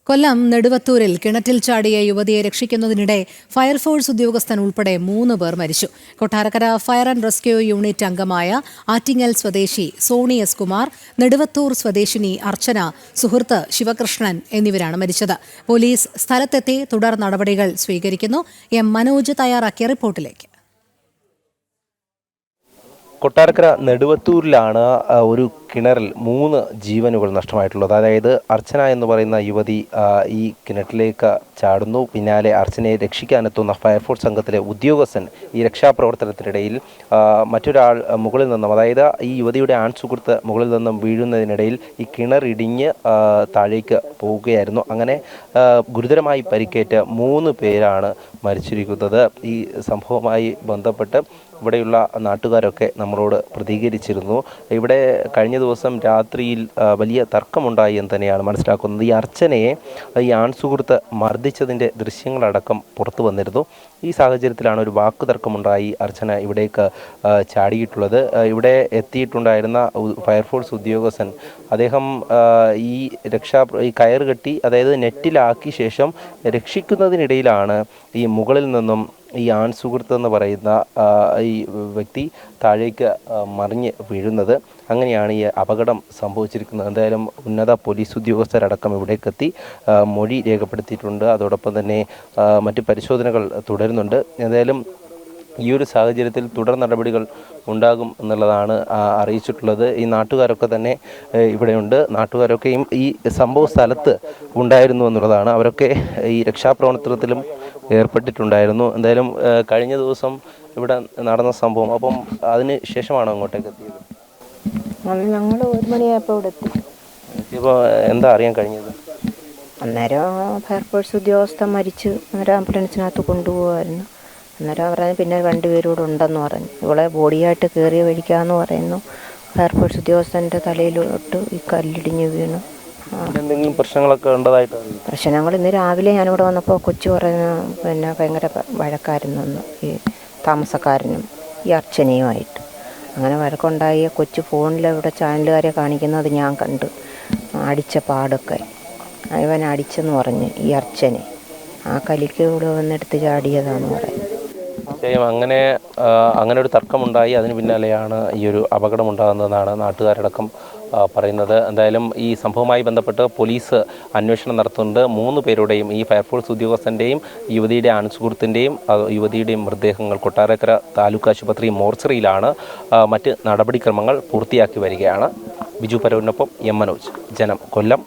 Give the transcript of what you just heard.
കൊല്ലം നെടുവത്തൂരിൽ കിണറ്റിൽ ചാടിയ യുവതിയെ രക്ഷിക്കുന്നതിനിടെ ഫയർഫോഴ്സ് ഉദ്യോഗസ്ഥൻ ഉൾപ്പെടെ 3 പേർ മരിച്ചു. Kottarakkara fire and rescue unit അംഗമായ ആറ്റിങ്ങൽ സ്വദേശി സോണി എസ് കുമാർ, നെടുവത്തൂർ സ്വദേശിനി അർച്ചന, സുഹൃത്ത് ശിവകൃഷ്ണൻ എന്നിവരാണ് മരിച്ചത്. പോലീസ് സ്ഥലത്തെത്തി തുടർ നടപടികൾ സ്വീകരിക്കുന്നു. എം മനോജ് തയ്യാറാക്കിയ റിപ്പോർട്ടിലേക്ക്. കൊട്ടാരക്കര നെടുവത്തൂരിലാണ് ഒരു കിണറിൽ 3 ജീവനുകൾ നഷ്ടമായിട്ടുള്ളത്. അതായത് അർച്ചന എന്ന് പറയുന്ന യുവതി ഈ കിണറ്റിലേക്ക് ചാടുന്നു. പിന്നാലെ അർച്ചനയെ രക്ഷിക്കാനെത്തുന്ന ഫയർഫോഴ്സ് സംഘത്തിലെ ഉദ്യോഗസ്ഥൻ ഈ രക്ഷാപ്രവർത്തനത്തിനിടയിൽ മറ്റൊരാൾ മുകളിൽ നിന്നും, അതായത് ഈ യുവതിയുടെ ആൺസുഹൃത്ത് മുകളിൽ നിന്നും വീഴുന്നതിനിടയിൽ ഈ കിണറിടിഞ്ഞ് താഴേക്ക് പോവുകയായിരുന്നു. അങ്ങനെ ഗുരുതരമായി പരിക്കേറ്റ് 3 പേരാണ് മരിച്ചിരിക്കുന്നത്. ഈ സംഭവവുമായി ബന്ധപ്പെട്ട് ഇവിടെയുള്ള നാട്ടുകാരൊക്കെ നമ്മളോട് പ്രതികരിച്ചിരുന്നു. ഇവിടെ കഴിഞ്ഞ ദിവസം രാത്രിയിൽ വലിയ തർക്കമുണ്ടായി എന്ന് തന്നെയാണ് മനസ്സിലാക്കുന്നത്. ഈ അർച്ചനയെ ഈ ആൺസുഹൃത്ത് മർദ്ദിച്ചതിൻ്റെ ദൃശ്യങ്ങളടക്കം പുറത്തു വന്നിരുന്നു. ഈ സാഹചര്യത്തിലാണ് ഒരു വാക്ക് തർക്കമുണ്ടായി അർച്ചന ഇവിടേക്ക് ചാടിയിട്ടുള്ളത്. ഇവിടെ എത്തിയിട്ടുണ്ടായിരുന്ന ഫയർഫോഴ്സ് ഉദ്യോഗസ്ഥൻ അദ്ദേഹം ഈ കയറ് കെട്ടി, അതായത് നെറ്റിലാക്കിയ ശേഷം രക്ഷിക്കുന്നതിനിടയിലാണ് ഈ മുകളിൽ നിന്നും ഈ ആൺസുഹൃത്ത് എന്ന് പറയുന്ന ഈ വ്യക്തി താഴേക്ക് മറിഞ്ഞ് വീഴുന്നത്. അങ്ങനെയാണ് ഈ അപകടം സംഭവിച്ചിരിക്കുന്നത്. എന്തായാലും ഉന്നത പോലീസ് ഉദ്യോഗസ്ഥരടക്കം ഇവിടേക്കെത്തി മൊഴി രേഖപ്പെടുത്തിയിട്ടുണ്ട്. അതോടൊപ്പം തന്നെ മറ്റ് പരിശോധനകൾ തുടരുന്നുണ്ട്. എന്തായാലും ഈ ഒരു സാഹചര്യത്തിൽ തുടർ നടപടികൾ ഉണ്ടാകും എന്നുള്ളതാണ് അറിയിച്ചിട്ടുള്ളത്. ഈ നാട്ടുകാരൊക്കെ തന്നെ ഇവിടെയുണ്ട്. നാട്ടുകാരൊക്കെയും ഈ സംഭവ സ്ഥലത്ത് ഉണ്ടായിരുന്നു എന്നുള്ളതാണ്. അവരൊക്കെ ഈ രക്ഷാപ്രവർത്തനത്തിലും ഏർപ്പെട്ടിട്ടുണ്ടായിരുന്നു. എന്തായാലും കഴിഞ്ഞ ദിവസം ഇവിടെ നടന്ന സംഭവം, അപ്പം അതിന് ശേഷമാണോ അങ്ങോട്ടേക്ക് എത്തിയത്? ഞങ്ങൾ 1 മണിയായപ്പോൾ ഇവിടെ എത്തി. ഇപ്പോൾ എന്താ അറിയാൻ കഴിഞ്ഞത്? അന്നേരം ഫയർഫോഴ്സ് ഉദ്യോഗസ്ഥൻ മരിച്ച് അന്നേരം ആംബുലൻസിനകത്ത് കൊണ്ടുപോകുമായിരുന്നു. അന്നേരം പറഞ്ഞ് പിന്നെ 2 പേരൂടെ ഉണ്ടെന്ന് പറഞ്ഞു. ഇവളെ ബോഡിയായിട്ട് കയറിയ വഴിക്കാമെന്ന് പറയുന്നു. ഫയർഫോഴ്സ് ഉദ്യോഗസ്ഥൻ്റെ തലയിലോട്ട് ഈ കല്ലിടിഞ്ഞ് വീണു. എന്തെങ്കിലും പ്രശ്നങ്ങളൊക്കെ ഉണ്ടതായിട്ട്? പ്രശ്നങ്ങൾ ഇന്ന് രാവിലെ ഞാനിവിടെ വന്നപ്പോൾ കൊച്ചു പറഞ്ഞ പിന്നെ ഭയങ്കര വഴക്കായിരുന്നു ഈ താമസക്കാരനും ഈ അർച്ചനയുമായിട്ട്. അങ്ങനെ വഴക്കുണ്ടായി. കൊച്ചു ഫോണിൽ ഇവിടെ ചാനലുകാരെ കാണിക്കുന്നത് ഞാൻ കണ്ടു. അടിച്ച പാടൊക്കെ ഇവൻ അടിച്ചെന്ന് പറഞ്ഞ് ഈ അർച്ചനെ ആ കലിക്ക് ഇവിടെ വന്നെടുത്ത് ചാടിയതാണെന്ന് പറയുന്നത്. അങ്ങനെ ഒരു തർക്കമുണ്ടായി. അതിന് പിന്നാലെയാണ് ഈ ഒരു അപകടം ഉണ്ടാകുന്നതെന്നാണ് നാട്ടുകാരടക്കം പറയുന്നത്. എന്തായാലും ഈ സംഭവവുമായി ബന്ധപ്പെട്ട് പോലീസ് അന്വേഷണം നടത്തുന്നുണ്ട്. 3 പേരുടെയും, ഈ ഫയർഫോഴ്സ് ഉദ്യോഗസ്ഥൻ്റെയും യുവതിയുടെ ആൺസുഹൃത്തിൻ്റെയും യുവതിയുടെയും മൃതദേഹങ്ങൾ കൊട്ടാരക്കര താലൂക്ക് ആശുപത്രി മോർച്ചറിയിലാണ്. മറ്റ് നടപടിക്രമങ്ങൾ പൂർത്തിയാക്കി വരികയാണ്. ബിജു പരൂരിനൊപ്പം എം മനോജ്, ജനം, കൊല്ലം.